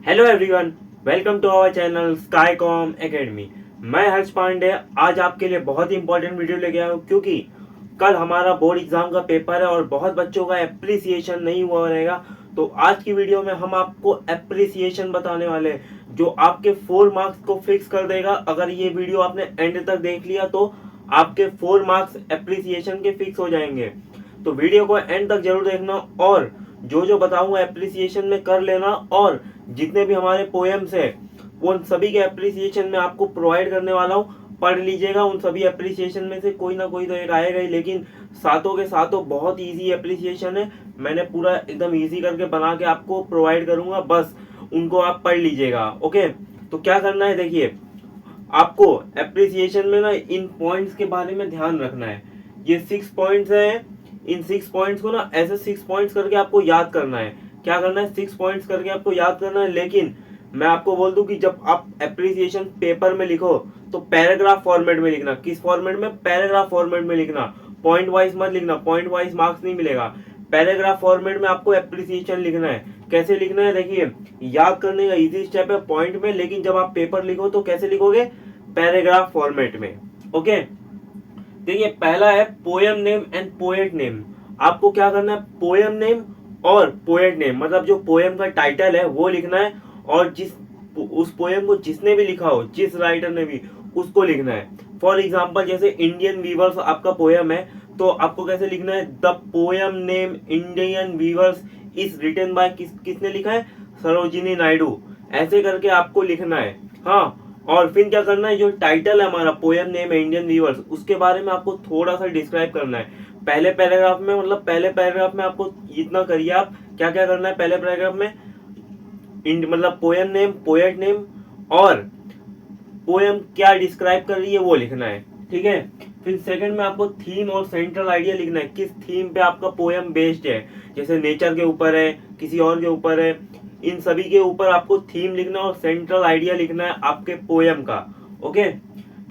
Hello everyone, welcome to our channel Skycom academy. मैं हर्ष पांडे आज आपके लिए बहुत ही इंपॉर्टेंट वीडियो लेके आया हूँ, क्योंकि कल हमारा बोर्ड एग्जाम का पेपर है और बहुत बच्चों का एप्रिसिएशन नहीं हुआ रहेगा। तो आज की वीडियो में हम आपको एप्रिसिएशन बताने वाले हैं जो आपके 4 मार्क्स को फिक्स कर देगा। अगर ये वीडियो आपने एंड तक देख लिया तो आपके 4 मार्क्स एप्रिसिएशन के फिक्स हो जाएंगे। तो वीडियो को एंड तक जरूर देखना और जो जो बताऊंगा एप्रिसिएशन में कर लेना, और जितने भी हमारे पोएम्स है वो सभी के एप्रिसिएशन में आपको प्रोवाइड करने वाला हूँ, पढ़ लीजिएगा। उन सभी एप्रिसिएशन में से कोई ना कोई तो एक आएगा ही, लेकिन सातों के सातों बहुत इजी एप्रिसिएशन है। मैंने पूरा एकदम इजी करके बना के आपको प्रोवाइड करूंगा, बस उनको आप पढ़ लीजिएगा। ओके, तो क्या करना है, देखिए आपको एप्रिसिएशन में ना इन पॉइंट्स के बारे में ध्यान रखना है। ये 6 पॉइंट्स हैं, इन 6 पॉइंट्स को ना ऐसे 6 पॉइंट्स करके आपको याद करना है। क्या करना है, 6 पॉइंट्स करके आपको याद करना है। लेकिन मैं आपको बोल दूं कि जब आप एप्रिसिएशन पेपर में लिखो तो पैराग्राफ फॉर्मेट में लिखना। किस फॉर्मेट में? पैराग्राफ फॉर्मेट में लिखना। पॉइंट वाइज मत लिखना, पॉइंट वाइज मार्क्स नहीं मिलेगा। पैराग्राफ फॉर्मेट में आपको एप्रिसिएशन लिखना है। कैसे लिखना है, देखिए याद करने का इजी स्टेप है पॉइंट में, लेकिन जब आप पेपर लिखो तो कैसे लिखोगे? पैराग्राफ फॉर्मेट में। ओके, देखिए पहला है poem name and poet name. आपको क्या करना है, पोएम नेम और पोएट नेम, मतलब जो पोएम का टाइटल है वो लिखना है, और जिस उस पोएम को जिसने भी लिखा हो, जिस राइटर ने भी, उसको लिखना है। फॉर एग्जाम्पल जैसे इंडियन वीवर्स आपका पोएम है, तो आपको कैसे लिखना है? The poem name Indian weavers is written by किसने लिखा है? सरोजिनी नायडू। ऐसे करके आपको लिखना है। हाँ, और फिर क्या करना है, जो टाइटल है हमारा पोएम नेम इंडियन वीवर्स, उसके बारे में आपको थोड़ा सा डिस्क्राइब करना है। पहले पैराग्राफ में, मतलब पहले पैराग्राफ में आपको इतना करिए। आप क्या क्या करना है पहले पैराग्राफ में? मतलब पोएम नेम, पोएट नेम और पोएम क्या डिस्क्राइब कर रही है वो लिखना है। ठीक है, फिर सेकंड में आपको थीम और सेंट्रल आइडिया लिखना है। किस थीम पे आपका पोएम बेस्ड है? जैसे नेचर के ऊपर है, किसी और के ऊपर है, इन सभी के ऊपर आपको थीम लिखना और सेंट्रल आइडिया लिखना है आपके पोएम का। ओके,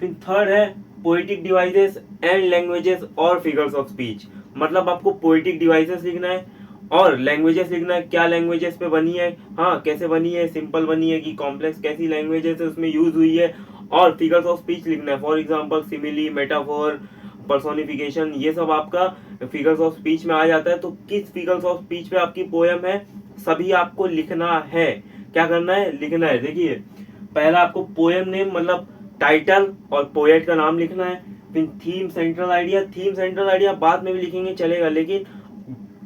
फिर थर्ड है पोएटिक डिवाइसेस एंड लैंग्वेजेस और फिगर्स ऑफ स्पीच। मतलब आपको पोएटिक डिवाइसेस लिखना है और लैंग्वेजेस लिखना है। क्या लैंग्वेजेस पे बनी है, हाँ कैसे बनी है, सिंपल बनी है कि कॉम्प्लेक्स, कैसी लैंग्वेजेस है उसमें यूज हुई है, और फिगर्स ऑफ स्पीच लिखना है। For example simile, metaphor, personification, ये सब आपका फिगर्स ऑफ स्पीच में आ जाता है। तो किस फिगर्स ऑफ स्पीच पे आपकी पोएम है, सभी आपको लिखना है। क्या करना है, लिखना है। देखिए पहला आपको पोएम नेम मतलब टाइटल और पोएट का नाम लिखना है। फिर theme central idea, theme central idea बाद में भी लिखेंगे चलेगा, लेकिन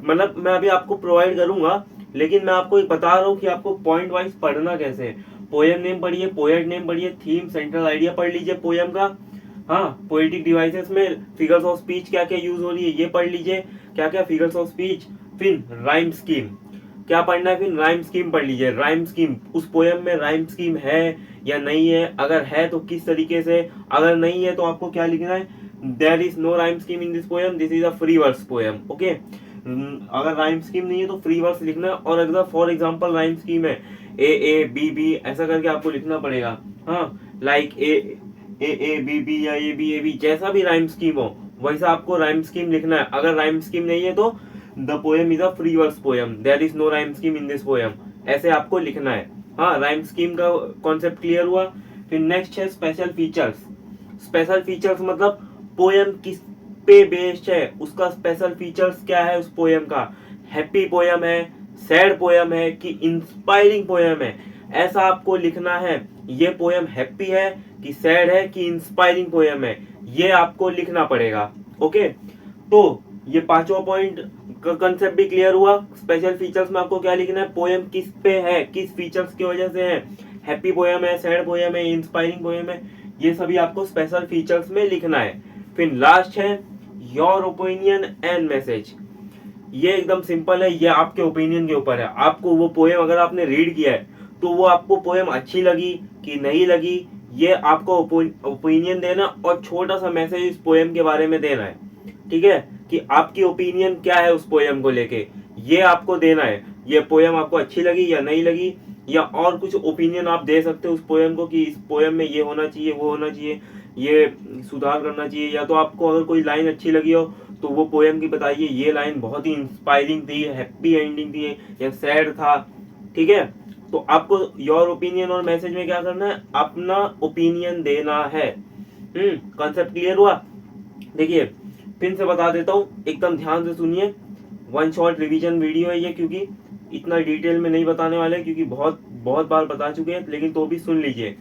मतलब मैं अभी आपको प्रोवाइड करूंगा, लेकिन मैं आपको एक बता रहा हूँ कि आपको पॉइंट वाइज पढ़ना कैसे है। पोएम नेम पढ़िए, पोएट नेम पढ़िए, थीम सेंट्रल आइडिया पढ़ लीजिए पोएम का। हाँ, पोएटिक डिवाइसेस में फिगर्स ऑफ स्पीच क्या क्या यूज हो रही है ये पढ़ लीजिए, क्या क्या फिगर्स ऑफ स्पीच। फिर राइम स्कीम क्या पढ़ना है, फिर राइम स्कीम पढ़ लीजिए। राइम स्कीम, उस पोएम में राइम स्कीम है या नहीं है, अगर है तो किस तरीके से, अगर नहीं है तो आपको क्या लिखना है? There is no rhyme scheme in this poem, this is a free verse poem. Okay, अगर राइम स्कीम नहीं है तो फ्री वर्स लिखना है, और अगर फॉर एग्जांपल राइम स्कीम है ए बी बी, ऐसा करके आपको लिखना पड़ेगा। हाँ, लाइक ए बी बी या ए बी, जैसा भी राइम स्कीम हो वैसा आपको राइम स्कीम लिखना है। अगर राइम स्कीम नहीं है तो the poem is a free verse poem, there is no rhyme scheme in this poem, ऐसे आपको लिखना है। हाँ, राइम स्कीम का कॉन्सेप्ट क्लियर हुआ। फिर नेक्स्ट है स्पेशल फीचर्स। स्पेशल फीचर्स मतलब पोएम किस पे बेस्ड है, उसका स्पेशल फीचर्स क्या है उस पोएम का। हैप्पी पोएम है, सैड पोएम है कि इंस्पायरिंग पोएम है, ऐसा आपको लिखना है। ये पोएम हैप्पी है कि सैड है कि इंस्पायरिंग पोएम है, ये आपको लिखना पड़ेगा। ओके, तो ये पांचवा पॉइंट का कंसेप्ट भी क्लियर हुआ। स्पेशल फीचर्स में आपको क्या लिखना है, पोएम किस पे है, किस फीचर्स की वजह से है, हैप्पी पोएम है, सैड पोएम है, इंस्पायरिंग पोएम है, ये सभी आपको स्पेशल फीचर्स में लिखना है। फिर लास्ट है योर ओपिनियन एंड मैसेज। ये एकदम सिंपल है, ये आपके ओपिनियन के ऊपर है। आपको वो पोएम अगर आपने रीड किया है तो वो आपको पोएम अच्छी लगी कि नहीं लगी, ये आपको ओपिनियन देना और छोटा सा मैसेज इस पोएम के बारे में देना है। ठीक है, कि आपकी ओपिनियन क्या है उस पोएम को लेके, ये आपको देना है। ये पोएम आपको अच्छी लगी या नहीं लगी, या और कुछ ओपिनियन आप दे सकते हो उस पोएम को कि इस पोएम में ये होना चाहिए, वो होना चाहिए, ये सुधार करना चाहिए। या तो आपको अगर कोई लाइन अच्छी लगी हो तो वो पोएम की बताइए, ये लाइन बहुत ही इंस्पायरिंग थी, हैप्पी एंडिंग थी या सैड था। ठीक है, तो आपको योर ओपिनियन और मैसेज में क्या करना है, अपना ओपिनियन देना है। कॉन्सेप्ट क्लियर हुआ? देखिए फिर से बता देता हूँ, एकदम ध्यान से सुनिए। वन शॉट रिवीजन वीडियो है ये, क्योंकि इतना डिटेल में नहीं बताने वाले, क्योंकि बहुत बहुत बार बता चुके हैं, लेकिन तो भी सुन लीजिए।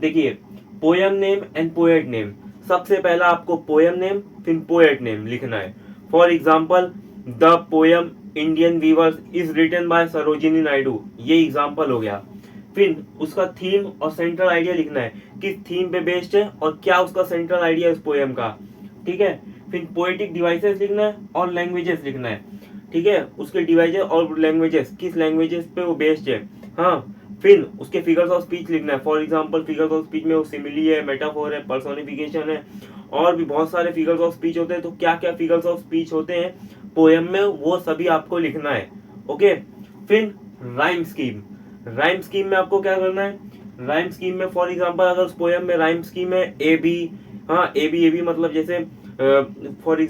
देखिए poem name and poet name. सबसे पहला आपको पोयम नेम फिर पोएट नेम लिखना है। For example, the poem Indian weavers is written by Sarojini Naidu, ये एग्जाम्पल हो गया। फिर उसका थीम और सेंट्रल आइडिया लिखना है, किस थीम पे बेस्ड है और क्या उसका सेंट्रल आइडिया है उस पोयम का। ठीक है, फिर पोएटिक डिवाइसेस लिखना है और लैंग्वेजेस लिखना है। ठीक है, उसके डिवाइसेस और लैंग्वेजेस, किस लैंग्वेजेस पे वो बेस्ड है। हाँ, फिर उसके फिगर्स ऑफ स्पीच लिखना है। For example figures of speech में वो सिमिली है, मेटाफोर है, पर्सोनिफिकेशन है, और भी बहुत सारे फिगर्स ऑफ स्पीच होते हैं। तो क्या क्या फिगर्स ऑफ स्पीच होते हैं पोएम में, वो सभी आपको लिखना है। ओके, फिर राइम स्कीम। राइम स्कीम में आपको क्या करना है, राइम स्कीम में फॉर एग्जांपल अगर उस पोएम में राइम स्कीम है ए बी, हाँ ए बी मतलब जैसे फॉर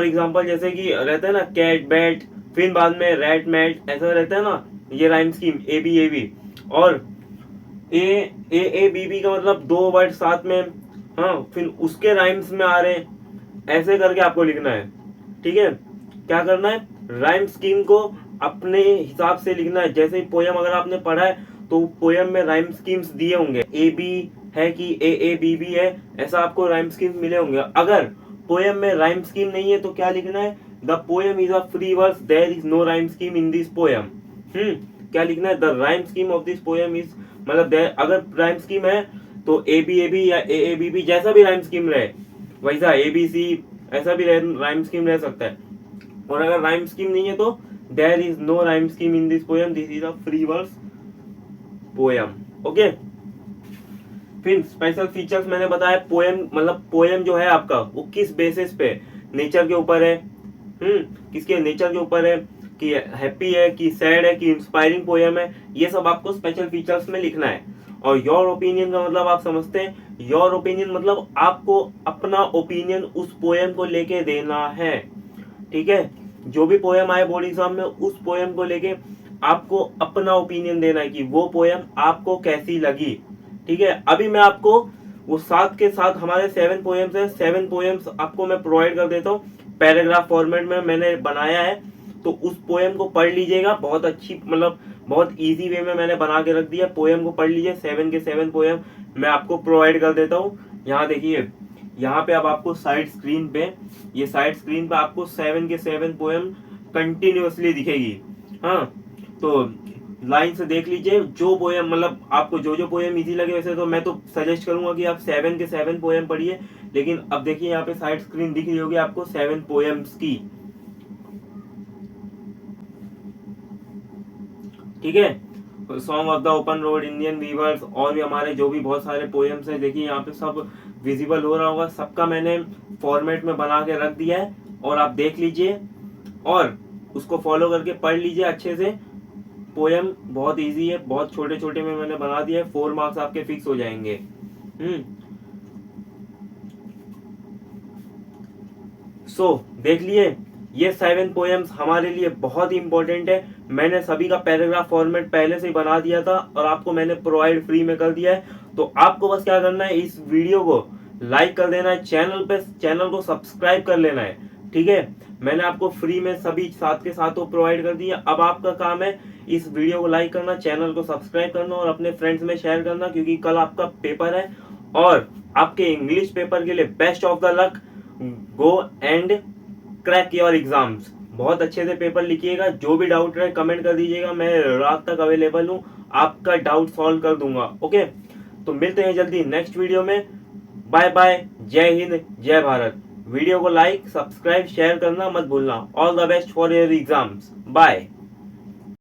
एग्जांपल जैसे कि रहता है ना कैट बैट, फिर बाद में रैट मैट, ऐसा रहता है ना, ये राइम स्कीम ए बी। और ए बी का मतलब दो वर्ड साथ में, हाँ फिर उसके राइम्स में आ रहे, ऐसे करके आपको लिखना है। ठीक है, क्या करना है, राइम स्कीम को अपने हिसाब से लिखना है। जैसे पोयम अगर आपने पढ़ा है तो पोयम में राइम स्कीम्स दिए होंगे, ए बी है कि ए बी है, ऐसा आपको राइम स्कीम्स मिले होंगे। अगर पोयम में राइम स्कीम नहीं है तो क्या लिखना है, the poem is a free verse, there is no rhyme scheme in this poem. क्या लिखना है, the rhyme scheme of this poem is, मतलब अगर राइम स्कीम है तो ए बी या ए बी जैसा भी राइम स्कीम रहे, वैसा ए बी सी ऐसा भी राइम स्कीम रह सकता है। और अगर राइम स्कीम नहीं है तो there is no rhyme scheme in this poem, this is a free verse poem. Okay, फिर स्पेशल फीचर्स मैंने बताया। पोयम मतलब पोयम जो है आपका वो किस बेसिस पे, नेचर के ऊपर है, किसके नेचर के ऊपर है, कि हैप्पी है कि सैड है कि इंस्पायरिंग पोयम है, ये सब आपको स्पेशल फीचर्स में लिखना है। और योर ओपिनियन का मतलब आप समझते हैं, योर ओपिनियन मतलब आपको अपना ओपिनियन उस पोयम को लेके देना है। ठीक है, जो भी पोयम आए बोर्ड एग्जाम में, उस पोयम को लेके आपको अपना ओपिनियन देना है कि वो पोयम आपको कैसी लगी। ठीक है, अभी मैं आपको वो साथ के साथ हमारे 7 पोएम्स है, 7 पोएम्स आपको मैं प्रोवाइड कर देता हूँ, पैराग्राफ फॉर्मेट में मैंने बनाया है। तो उस पोएम को पढ़ लीजिएगा, बहुत अच्छी मतलब बहुत इजी वे में मैंने बना के रख दिया। पोएम को पढ़ लीजिए, 7 के 7 पोएम मैं आपको प्रोवाइड कर देता हूँ। यहाँ देखिए, यहाँ पे अब आपको साइड स्क्रीन पे, ये साइड स्क्रीन पे आपको 7 के 7 पोएम कंटिन्यूअसली दिखेगी। हाँ, तो लाइन से देख लीजिए, जो पोएम मतलब आपको जो पोएम इजी लगे। वैसे तो मैं तो सजेस्ट करूंगा कि आप 7 के 7 पोएम पढ़िए, लेकिन अब देखिए यहाँ पे साइड स्क्रीन दिख रही होगी आपको 7 पोएम्स की। ठीक है, song of the open road, Indian weavers, और भी हमारे जो भी बहुत सारे पोएम्स है, देखिए यहाँ पे सब विजिबल हो रहा होगा। सबका मैंने फॉर्मेट में बना के रख दिया है, और आप देख लीजिए और उसको फॉलो करके पढ़ लीजिए अच्छे से। पोयम बहुत इजी है, बहुत छोटे छोटे में मैंने बना दिया है, 4 मार्क्स आपके फिक्स हो जाएंगे। देख लिए, ये 7 पोएम्स हमारे लिए बहुत ही इंपॉर्टेंट है। मैंने सभी का पैराग्राफ फॉर्मेट पहले से ही बना दिया था और आपको मैंने प्रोवाइड फ्री में कर दिया है। तो आपको बस क्या करना है, इस वीडियो को लाइक कर देना है, चैनल को सब्सक्राइब कर लेना है। ठीक है, मैंने आपको फ्री में सभी साथ के साथ प्रोवाइड कर दिया। अब आपका काम है इस वीडियो को लाइक करना, चैनल को सब्सक्राइब करना और अपने फ्रेंड्स में शेयर करना, क्योंकि कल आपका पेपर है और आपके इंग्लिश पेपर के लिए best of the luck. Go and crack your exams. बहुत अच्छे से पेपर लिखिएगा। जो भी डाउट रहे कमेंट कर दीजिएगा, मैं रात तक अवेलेबल हूँ, आपका डाउट सॉल्व कर दूंगा। ओके, तो मिलते हैं जल्दी नेक्स्ट वीडियो में। बाय बाय, जय हिंद, जय भारत। वीडियो को लाइक, सब्सक्राइब, शेयर करना मत भूलना। All the best for your exams. Bye.